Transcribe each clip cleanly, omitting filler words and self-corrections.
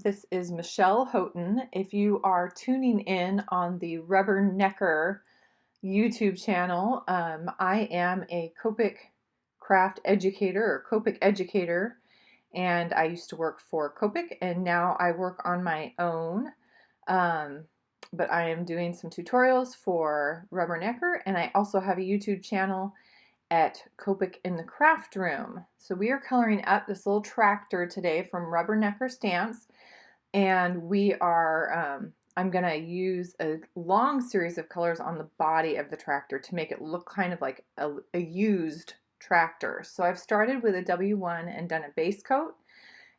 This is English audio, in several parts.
This is Michelle Houghten. If you are tuning in on the Rubbernecker YouTube channel, I am a Copic craft educator or Copic educator, and I used to work for Copic, and now I work on my own. Um, but I am doing some tutorials for Rubbernecker, and I also have a YouTube channel at Copic in the Craft Room. So we are coloring up this little tractor today from Rubbernecker Stamps, and I'm going to use a long series of colors on the body of the tractor to make it look kind of like a used tractor. So I've started with a W1 and done a base coat,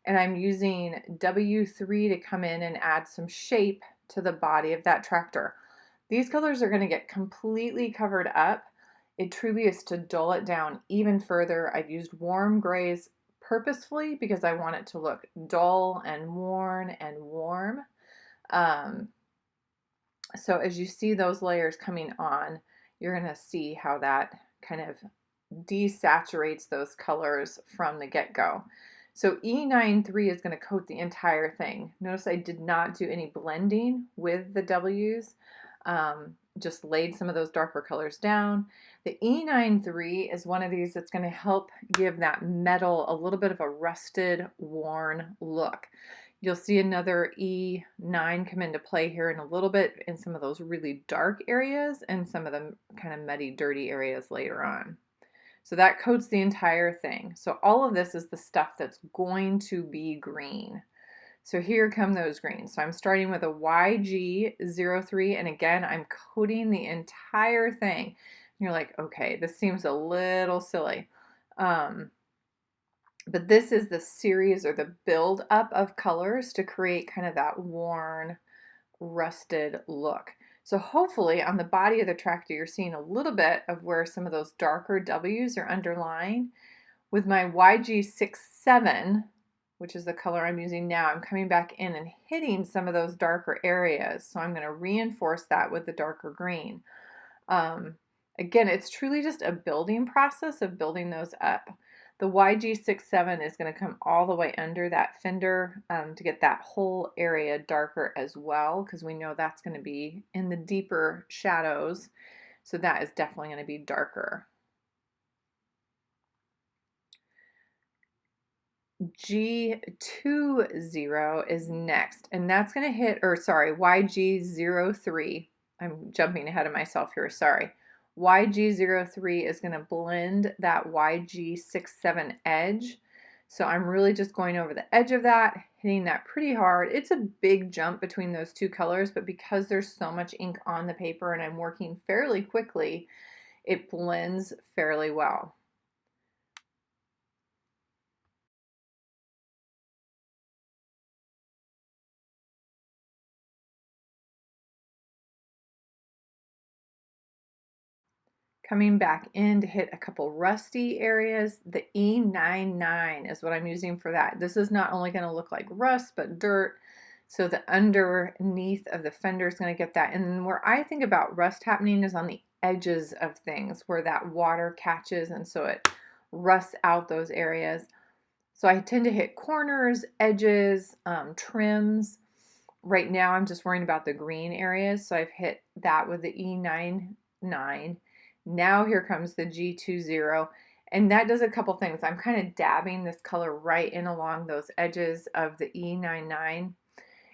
and I'm using W3 to come in and add some shape to the body of that tractor. These colors are going to get completely covered up. It truly is to dull it down even further. I've used warm grays purposefully because I want it to look dull and worn and warm. So as you see those layers coming on, you're going to see how that kind of desaturates those colors from the get-go. So E93 is going to coat the entire thing. Notice I did not do any blending with the W's. Just laid some of those darker colors down. The E93 is one of these that's going to help give that metal a little bit of a rusted, worn look. You'll see another E9 come into play here in a little bit in some of those really dark areas and some of the kind of muddy, dirty areas later on. So that coats the entire thing. So all of this is the stuff that's going to be green. So here come those greens. So I'm starting with a YG03, and again, I'm coating the entire thing. And you're like, okay, this seems a little silly. But this is the series or the build up of colors to create kind of that worn, rusted look. So hopefully on the body of the tractor, you're seeing a little bit of where some of those darker W's are underlying. With my YG67, which is the color I'm using now, I'm coming back in and hitting some of those darker areas. So I'm going to reinforce that with the darker green. Again, it's truly just a building process of building those up. The YG67 is going to come all the way under that fender to get that whole area darker as well, because we know that's going to be in the deeper shadows. So that is definitely going to be darker. G20 is next, and that's going to hit, or sorry, YG03. I'm jumping ahead of myself here, sorry. YG03 is going to blend that YG67 edge. So I'm really just going over the edge of that, hitting that pretty hard. It's a big jump between those two colors, but because there's so much ink on the paper and I'm working fairly quickly, it blends fairly well. Coming back in to hit a couple rusty areas. The E99 is what I'm using for that. This is not only going to look like rust, but dirt. So the underneath of the fender is going to get that. And where I think about rust happening is on the edges of things where that water catches, and so it rusts out those areas. So I tend to hit corners, edges, trims. Right now I'm just worrying about the green areas, so I've hit that with the E99. Now here comes the G20, and that does a couple things. I'm kind of dabbing this color right in along those edges of the E99.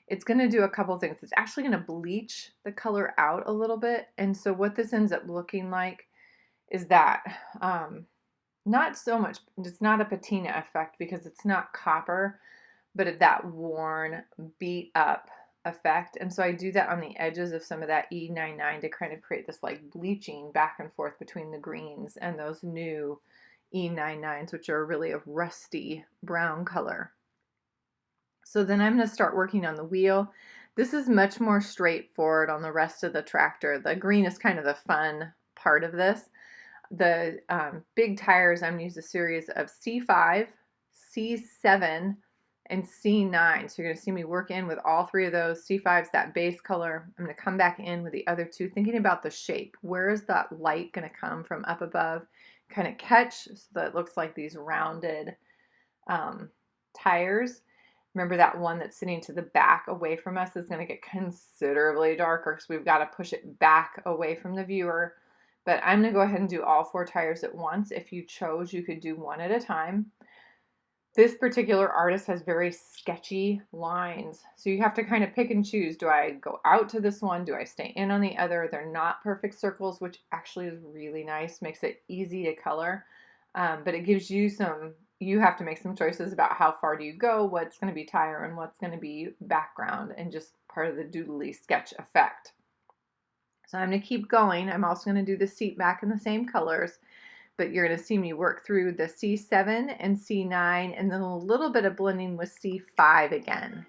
It's going to do a couple things. It's actually going to bleach the color out a little bit, and so what this ends up looking like is that not so much, it's not a patina effect because it's not copper, but that worn, beat up effect. And so I do that on the edges of some of that E99 to kind of create this like bleaching back and forth between the greens and those new E99s, which are really a rusty brown color. So then I'm going to start working on the wheel. This is much more straightforward on the rest of the tractor. The green is kind of the fun part of this. The big tires, I'm going to use a series of C5, C7, and C9. So you're going to see me work in with all three of those. C5's that base color. I'm going to come back in with the other two, thinking about the shape. Where is that light going to come from up above? Kind of catch so that it looks like these rounded tires. Remember that one that's sitting to the back away from us is going to get considerably darker, so we've got to push it back away from the viewer. But I'm going to go ahead and do all 4 tires at once. If you chose, you could do one at a time. This particular artist has very sketchy lines, so you have to kind of pick and choose. Do I go out to this one? Do I stay in on the other? They're not perfect circles, which actually is really nice, makes it easy to color, but it gives you some, you have to make some choices about how far do you go, what's going to be tire and what's going to be background, and just part of the doodly sketch effect. So I'm going to keep going. I'm also going to do the seat back in the same colors, but you're going to see me work through the C7 and C9 and then a little bit of blending with C5 again.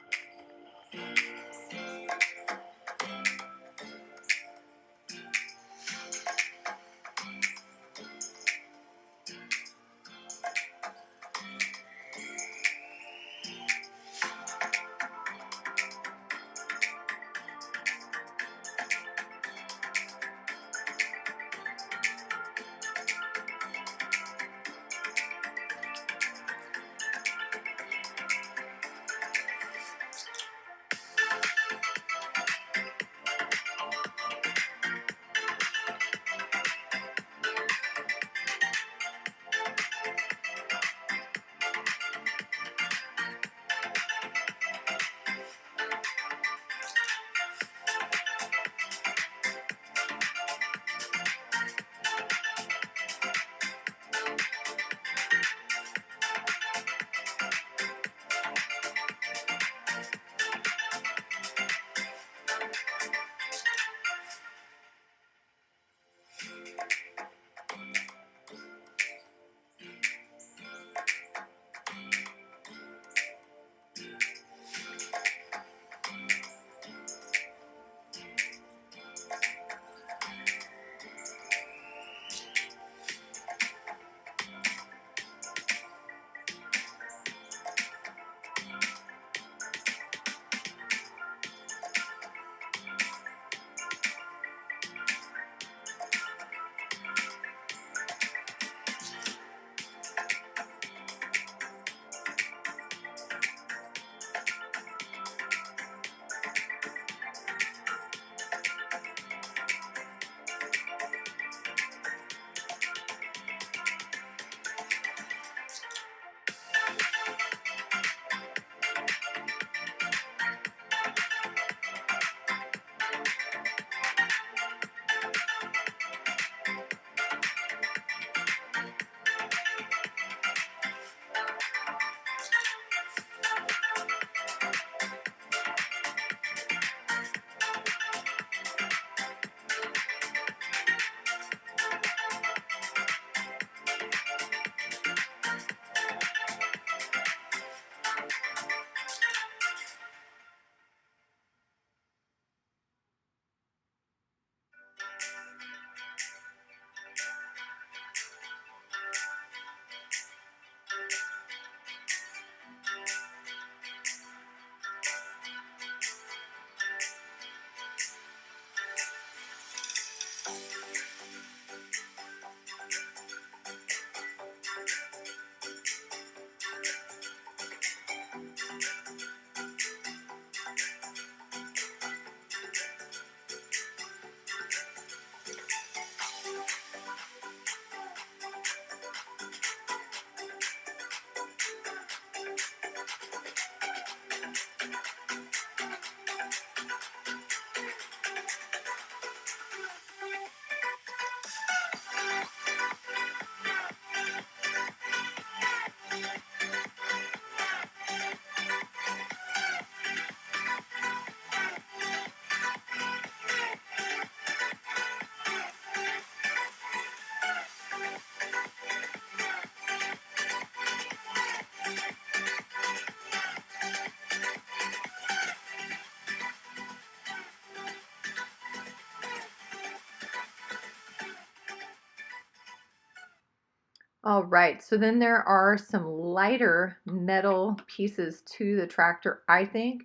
All right, so then there are some lighter metal pieces to the tractor, I think.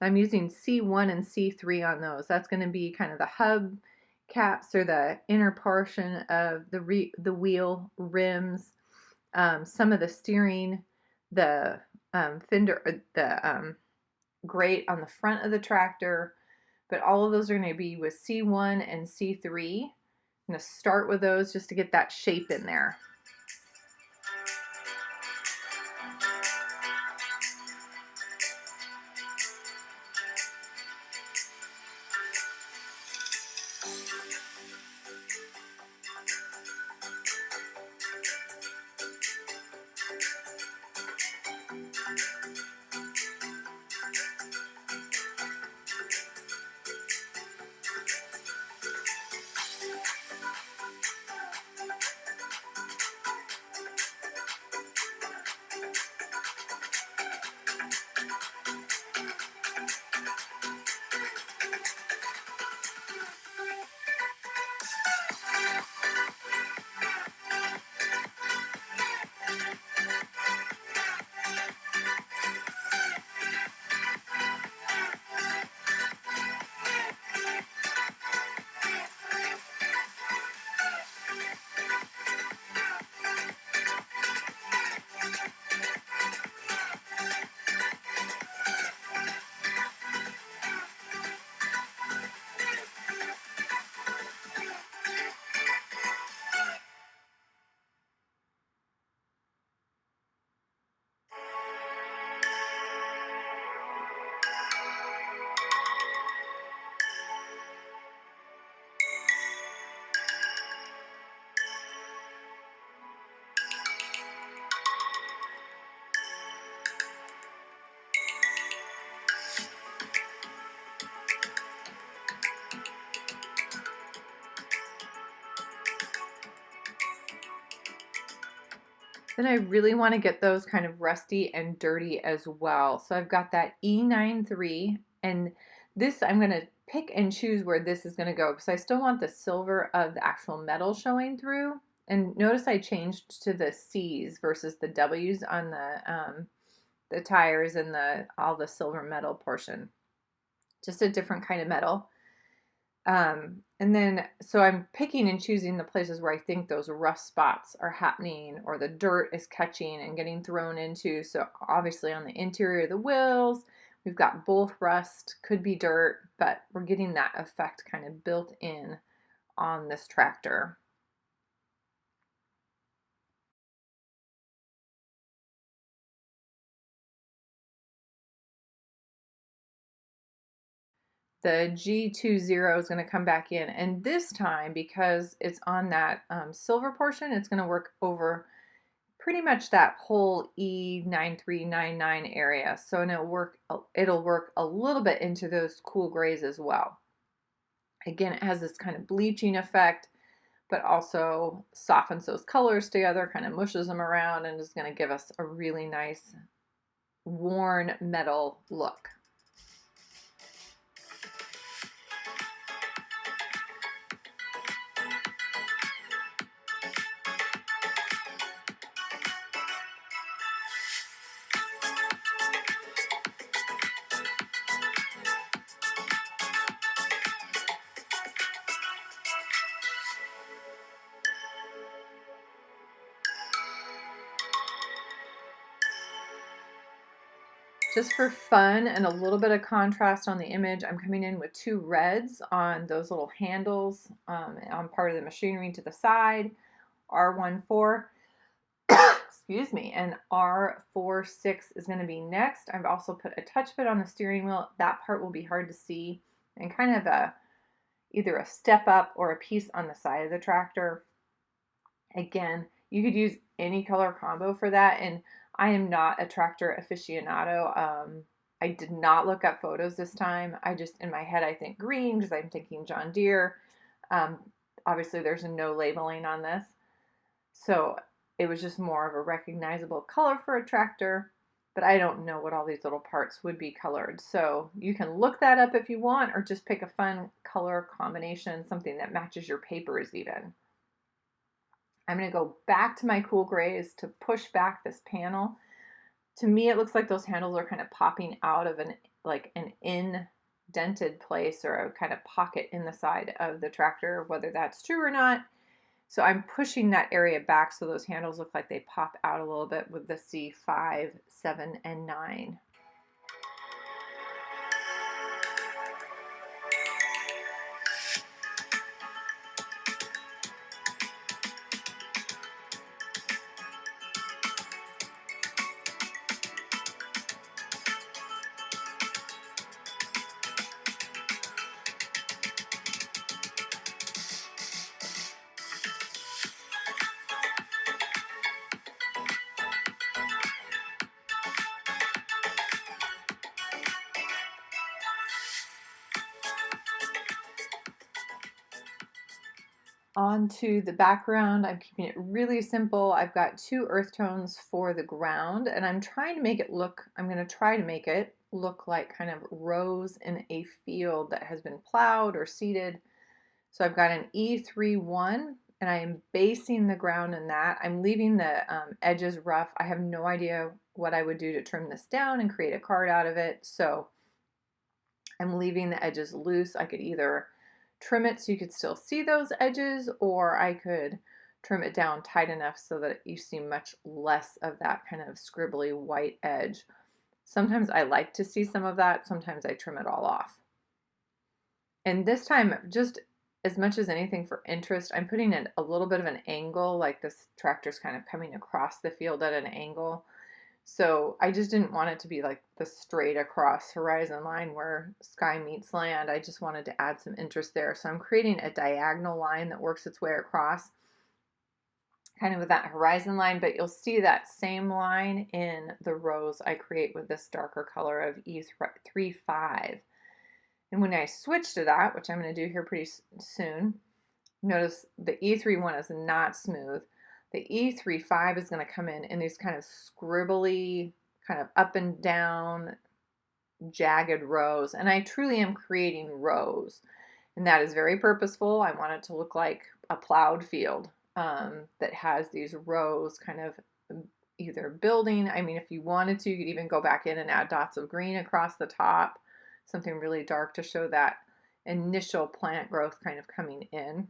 I'm using C1 and C3 on those. That's going to be kind of the hub caps or the inner portion of the wheel rims, some of the steering, the fender, the grate on the front of the tractor, but all of those are going to be with C1 and C3. I'm going to start with those just to get that shape in there. Then I really want to get those kind of rusty and dirty as well. So I've got that E93, and this I'm going to pick and choose where this is going to go because I still want the silver of the actual metal showing through. And notice I changed to the C's versus the W's on the tires and all the silver metal portion. Just a different kind of metal. And then, so I'm picking and choosing the places where I think those rust spots are happening or the dirt is catching and getting thrown into. So obviously on the interior of the wheels, we've got both rust, could be dirt, but we're getting that effect kind of built in on this tractor. The G20 is going to come back in, and this time because it's on that silver portion, it's going to work over pretty much that whole E9399 area. So and it'll work a little bit into those cool grays as well. Again, it has this kind of bleaching effect, but also softens those colors together, kind of mushes them around, and is going to give us a really nice worn metal look. Just for fun and a little bit of contrast on the image, I'm coming in with 2 reds on those little handles on part of the machinery to the side, R14, excuse me, and R46 is going to be next. I've also put a touch bit on the steering wheel. That part will be hard to see, and kind of either a step up or a piece on the side of the tractor. Again, you could use any color combo for that, and I am not a tractor aficionado. I did not look up photos this time. I just, in my head, I think green because I'm thinking John Deere. Obviously, there's no labeling on this. So it was just more of a recognizable color for a tractor, but I don't know what all these little parts would be colored. So you can look that up if you want, or just pick a fun color combination, something that matches your papers even. I'm going to go back to my cool grays to push back this panel. To me, it looks like those handles are kind of popping out of an indented place or a kind of pocket in the side of the tractor. Whether that's true or not, So I'm pushing that area back so those handles look like they pop out a little bit with the C5, 7, and 9. Onto the background, I'm keeping it really simple. I've got 2 earth tones for the ground, and I'm trying to make it look, I'm going to try to make it look like kind of rows in a field that has been plowed or seeded. So I've got an E3-1, and I am basing the ground in that. I'm leaving the edges rough. I have no idea what I would do to trim this down and create a card out of it. So I'm leaving the edges loose. I could either trim it so you could still see those edges, or I could trim it down tight enough so that you see much less of that kind of scribbly white edge. Sometimes I like to see some of that. Sometimes I trim it all off. And this time, just as much as anything for interest, I'm putting in a little bit of an angle, like this tractor's kind of coming across the field at an angle. So I just didn't want it to be like the straight across horizon line where sky meets land. I just wanted to add some interest there. So I'm creating a diagonal line that works its way across, kind of with that horizon line, but you'll see that same line in the rows I create with this darker color of E3-5. And when I switch to that, which I'm going to do here pretty soon, notice the E3-1 is not smooth. The E3-5 is going to come in these kind of scribbly, kind of up and down, jagged rows. And I truly am creating rows. And that is very purposeful. I want it to look like a plowed field that has these rows kind of either building. I mean, if you wanted to, you could even go back in and add dots of green across the top, something really dark to show that initial plant growth kind of coming in.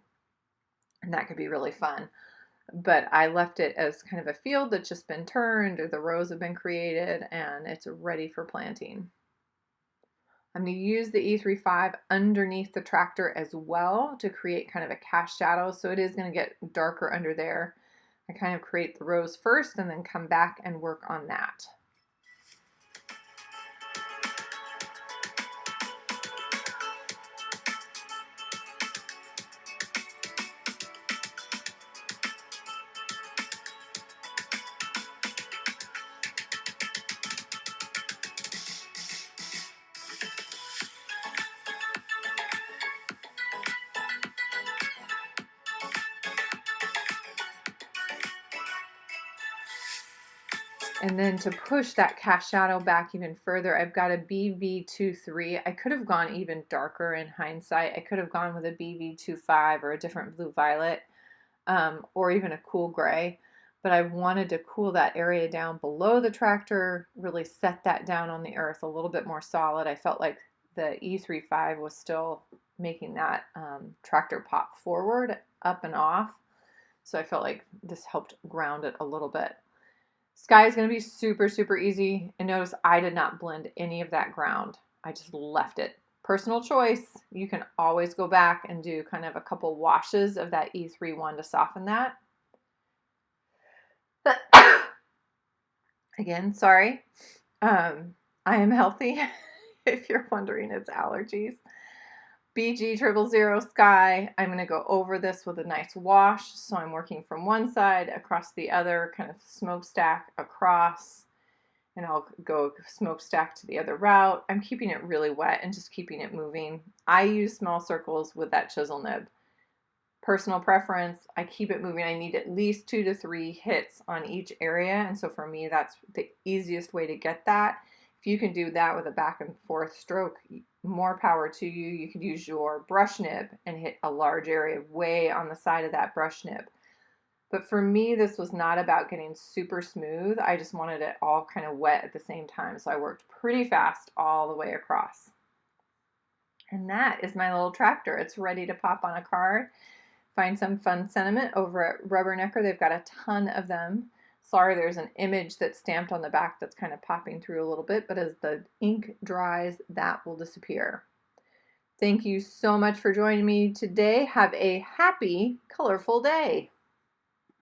And that could be really fun. But I left it as kind of a field that's just been turned, or the rows have been created, and it's ready for planting. I'm going to use the E3-5 underneath the tractor as well to create kind of a cast shadow, so it is going to get darker under there. I kind of create the rows first and then come back and work on that. And then to push that cast shadow back even further, I've got a BV23. I could have gone even darker in hindsight. I could have gone with a BV25 or a different blue violet, or even a cool gray. But I wanted to cool that area down below the tractor, really set that down on the earth a little bit more solid. I felt like the E3-5 was still making that tractor pop forward, up and off. So I felt like this helped ground it a little bit. Sky is going to be super, super easy. And notice I did not blend any of that ground. I just left it. Personal choice. You can always go back and do kind of a couple washes of that E3-1 to soften that. Again, sorry. I am healthy. If you're wondering, it's allergies. BG000 Sky, I'm going to go over this with a nice wash. So I'm working from one side across the other, kind of smokestack across, and I'll go smokestack to the other route. I'm keeping it really wet and just keeping it moving. I use small circles with that chisel nib. Personal preference, I keep it moving. I need at least 2 to 3 hits on each area. And so for me, that's the easiest way to get that. If you can do that with a back and forth stroke, more power to you. You could use your brush nib and hit a large area way on the side of that brush nib. But for me, this was not about getting super smooth. I just wanted it all kind of wet at the same time. So I worked pretty fast all the way across. And that is my little tractor. It's ready to pop on a card. Find some fun sentiment over at Rubbernecker. They've got a ton of them. Sorry, there's an image that's stamped on the back that's kind of popping through a little bit, but as the ink dries, that will disappear. Thank you so much for joining me today. Have a happy, colorful day.